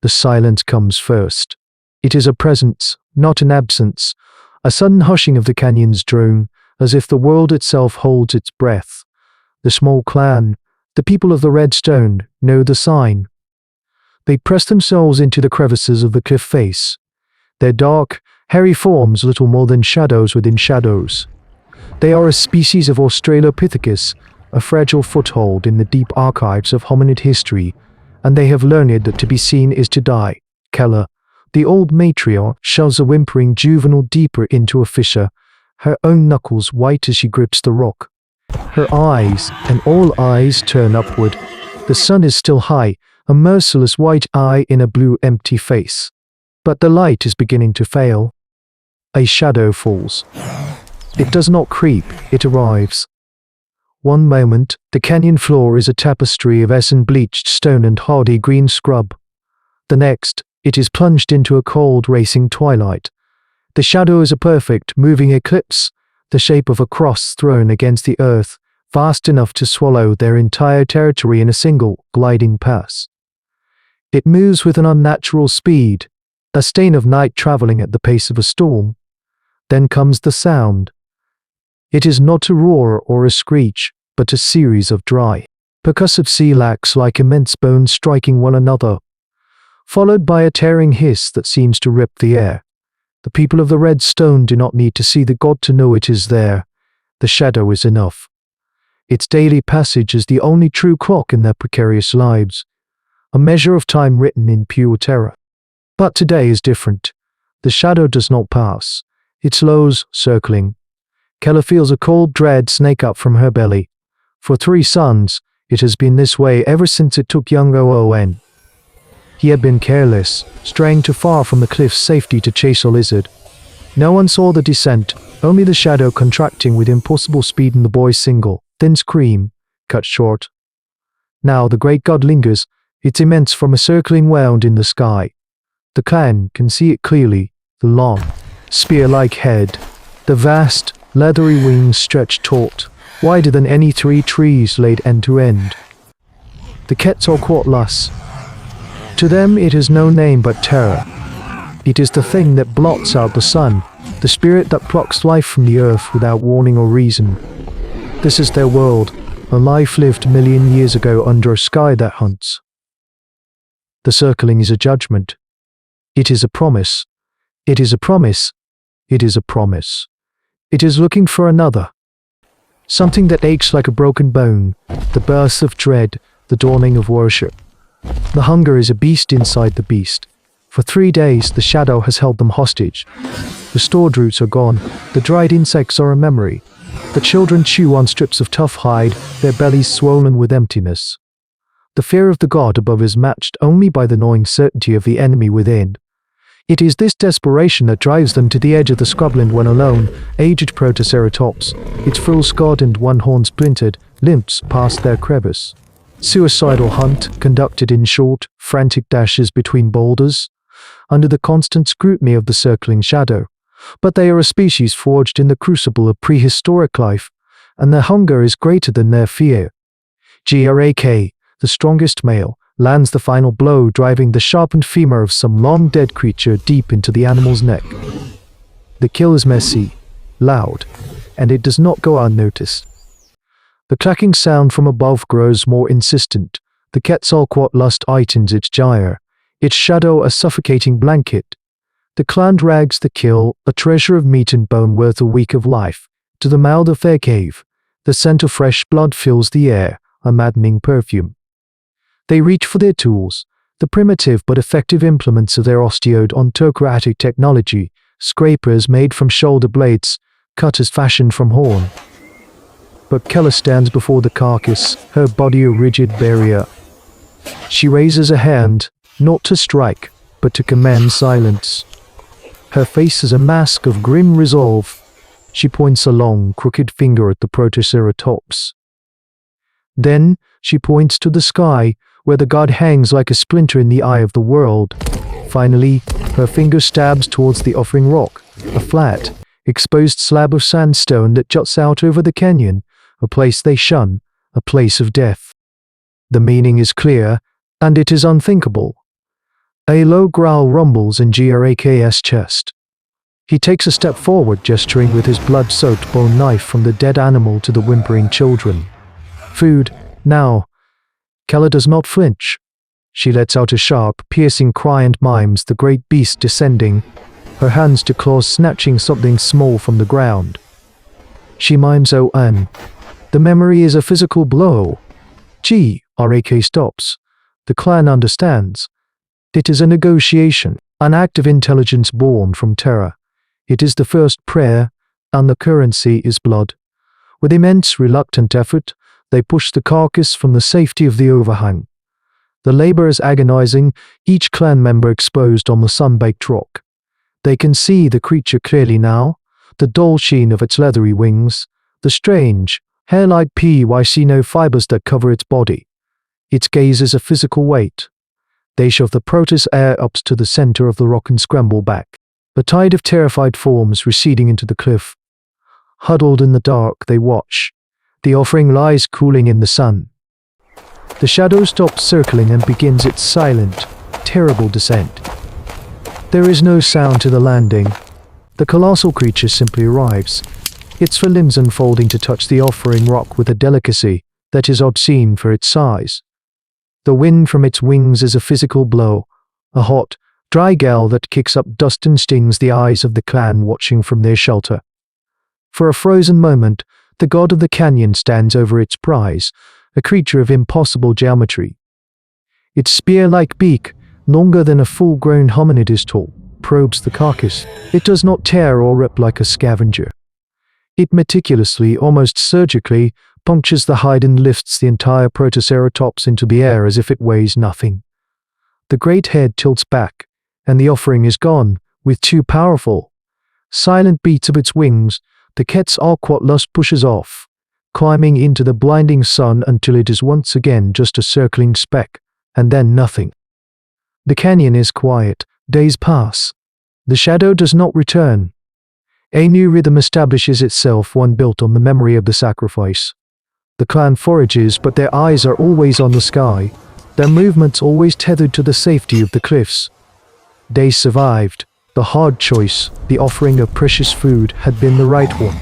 The silence comes first. It is a presence, not an absence, a sudden hushing of the canyon's drone, as if the world itself holds its breath. The small clan, the people of the red stone, know the sign. They press themselves into the crevices of the cliff face. Their dark, hairy forms little more than shadows within shadows. They are a species of Australopithecus, a fragile foothold in the deep archives of hominid history, and they have learned that to be seen is to die. Keller, the old matriarch, shoves a whimpering juvenile deeper into a fissure, her own knuckles white as she grips the rock. Her eyes, and all eyes, turn upward. The sun is still high, a merciless white eye in a blue empty face. But the light is beginning to fail. A shadow falls. It does not creep, it arrives. One moment, the canyon floor is a tapestry of acid-bleached stone and hardy green scrub. The next, it is plunged into a cold, racing twilight. The shadow is a perfect, moving eclipse, the shape of a cross thrown against the earth, vast enough to swallow their entire territory in a single, gliding pass. It moves with an unnatural speed, a stain of night traveling at the pace of a storm. Then comes the sound. It is not a roar or a screech, but a series of dry, percussive sea lacs like immense bones striking one another, followed by a tearing hiss that seems to rip the air. The people of the red stone do not need to see the god to know it is there. The shadow is enough. Its daily passage is the only true clock in their precarious lives, a measure of time written in pure terror. But today is different. The shadow does not pass. It slows, circling. Keller feels a cold dread snake up from her belly. For 3 suns, it has been this way ever since it took young OON. He had been careless, straying too far from the cliff's safety to chase a lizard. No one saw the descent, only the shadow contracting with impossible speed and the boy's single, thin scream, cut short. Now the great god lingers, its immense from a circling wound in the sky. The clan can see it clearly, the long, spear-like head, the vast, leathery wings stretched taut, wider than any 3 trees laid end to end. The Quetzalcoatlus. To them it is no name but terror. It is the thing that blots out the sun, the spirit that plucks life from the earth without warning or reason. This is their world, a life lived 1,000,000 years ago under a sky that hunts. The circling is a judgment. It is a promise. It is a promise. It is a promise. It is looking for another. Something that aches like a broken bone, the birth of dread, the dawning of worship. The hunger is a beast inside the beast. For 3 days, the shadow has held them hostage. The stored roots are gone. The dried insects are a memory. The children chew on strips of tough hide, their bellies swollen with emptiness. The fear of the god above is matched only by the gnawing certainty of the enemy within. It is this desperation that drives them to the edge of the scrubland when alone, aged Protoceratops, its frill-scarred and one horn splintered, limps past their crevice. Suicidal hunt, conducted in short, frantic dashes between boulders, under the constant scrutiny of the circling shadow. But they are a species forged in the crucible of prehistoric life, and their hunger is greater than their fear. Grak, the strongest male, lands the final blow, driving the sharpened femur of some long-dead creature deep into the animal's neck. The kill is messy, loud, and it does not go unnoticed. The clacking sound from above grows more insistent. The Quetzalcoatlus tightens its gyre, its shadow a suffocating blanket. The clan drags the kill, a treasure of meat and bone worth a week of life, to the mouth of their cave. The scent of fresh blood fills the air, a maddening perfume. They reach for their tools, the primitive but effective implements of their osteodontocratic technology, scrapers made from shoulder blades, cutters fashioned from horn. But Keller stands before the carcass, her body a rigid barrier. She raises a hand, not to strike, but to command silence. Her face is a mask of grim resolve. She points a long, crooked finger at the Protoceratops. Then she points to the sky, where the god hangs like a splinter in the eye of the world. Finally, her finger stabs towards the offering rock, a flat, exposed slab of sandstone that juts out over the canyon, a place they shun, a place of death. The meaning is clear, and it is unthinkable. A low growl rumbles in Grak's chest. He takes a step forward, gesturing with his blood-soaked bone knife from the dead animal to the whimpering children. Food, now. Kella does not flinch. She lets out a sharp, piercing cry and mimes the great beast descending, her hands to claws snatching something small from the ground. She mimes "Oh, Anne." The memory is a physical blow. Rak stops. The clan understands. It is a negotiation, an act of intelligence born from terror. It is the first prayer, and the currency is blood. With immense reluctant effort, they push the carcass from the safety of the overhang. The labor is agonizing, each clan member exposed on the sun-baked rock. They can see the creature clearly now, the dull sheen of its leathery wings, the strange, hair-like pycno fibers that cover its body. Its gaze is a physical weight. They shove the Protosaur up to the center of the rock and scramble back. A tide of terrified forms receding into the cliff. Huddled in the dark, they watch. The offering lies cooling in the sun. The shadow stops circling and begins its silent, terrible descent. There is no sound to the landing. The colossal creature simply arrives, its limbs unfolding to touch the offering rock with a delicacy that is obscene for its size. The wind from its wings is a physical blow, a hot, dry gale that kicks up dust and stings the eyes of the clan watching from their shelter. For a frozen moment, the god of the canyon stands over its prize, a creature of impossible geometry. Its spear-like beak, longer than a full-grown hominid is tall, probes the carcass. It does not tear or rip like a scavenger. It meticulously, almost surgically, punctures the hide and lifts the entire Protoceratops into the air as if it weighs nothing. The great head tilts back, and the offering is gone, with two powerful, silent beats of its wings. The Quetzalcoatlus pushes off, climbing into the blinding sun until it is once again just a circling speck, and then nothing. The canyon is quiet. Days pass. The shadow does not return. A new rhythm establishes itself, one built on the memory of the sacrifice. The clan forages, but their eyes are always on the sky, their movements always tethered to the safety of the cliffs. They survived. The hard choice, the offering of precious food, had been the right one.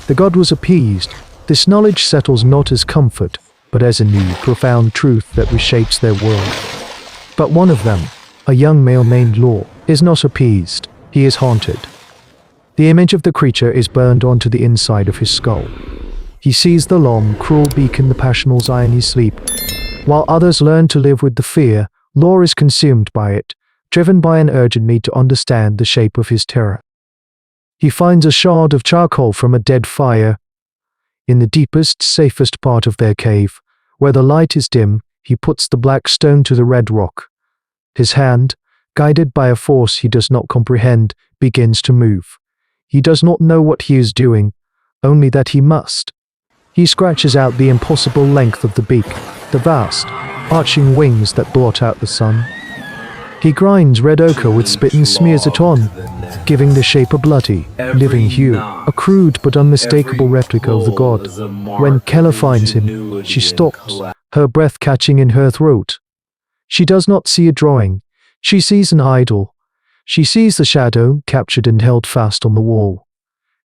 The god was appeased. This knowledge settles not as comfort, but as a new, profound truth that reshapes their world. But one of them, a young male named Law, is not appeased. He is haunted. The image of the creature is burned onto the inside of his skull. He sees the long, cruel beak in the passional's eye in his sleep. While others learn to live with the fear, Law is consumed by it, driven by an urgent need to understand the shape of his terror. He finds a shard of charcoal from a dead fire. In the deepest, safest part of their cave, where the light is dim, he puts the black stone to the red rock. His hand, guided by a force he does not comprehend, begins to move. He does not know what he is doing, only that he must. He scratches out the impossible length of the beak, the vast, arching wings that blot out the sun. He grinds red ochre with spit and smears it on, giving the shape a bloody, living hue, a crude but unmistakable replica of the god. When Kella finds him, she stops, her breath catching in her throat. She does not see a drawing. She sees an idol. She sees the shadow, captured and held fast on the wall.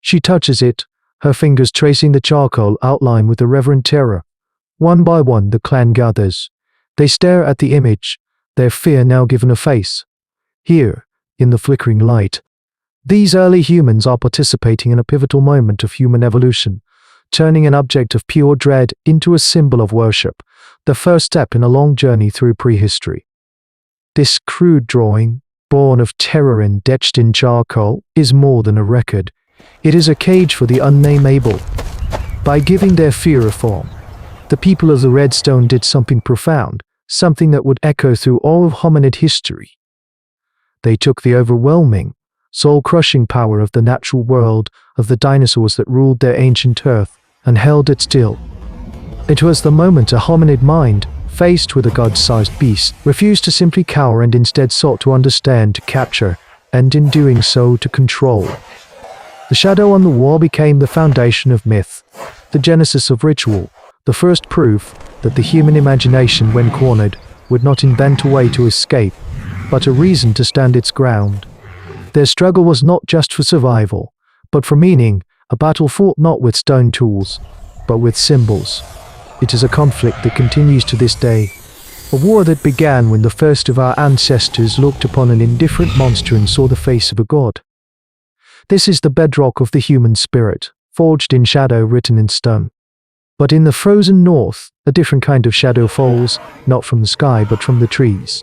She touches it, her fingers tracing the charcoal outline with a reverent terror. One by one the clan gathers. They stare at the image, their fear now given a face. Here, in the flickering light, these early humans are participating in a pivotal moment of human evolution, turning an object of pure dread into a symbol of worship, the first step in a long journey through prehistory. This crude drawing, born of terror and etched in charcoal, is more than a record. It is a cage for the unnameable. By giving their fear a form, the people of the Redstone did something profound, something that would echo through all of hominid history. They took the overwhelming, soul-crushing power of the natural world, of the dinosaurs that ruled their ancient earth, and held it still. It was the moment a hominid mind, faced with a god-sized beast, refused to simply cower and instead sought to understand, to capture, and in doing so to control. The shadow on the wall became the foundation of myth, the genesis of ritual, the first proof that the human imagination, when cornered, would not invent a way to escape, but a reason to stand its ground. Their struggle was not just for survival, but for meaning, a battle fought not with stone tools, but with symbols. It is a conflict that continues to this day, a war that began when the first of our ancestors looked upon an indifferent monster and saw the face of a god. This is the bedrock of the human spirit, forged in shadow, written in stone. But in the frozen north, a different kind of shadow falls, not from the sky but from the trees.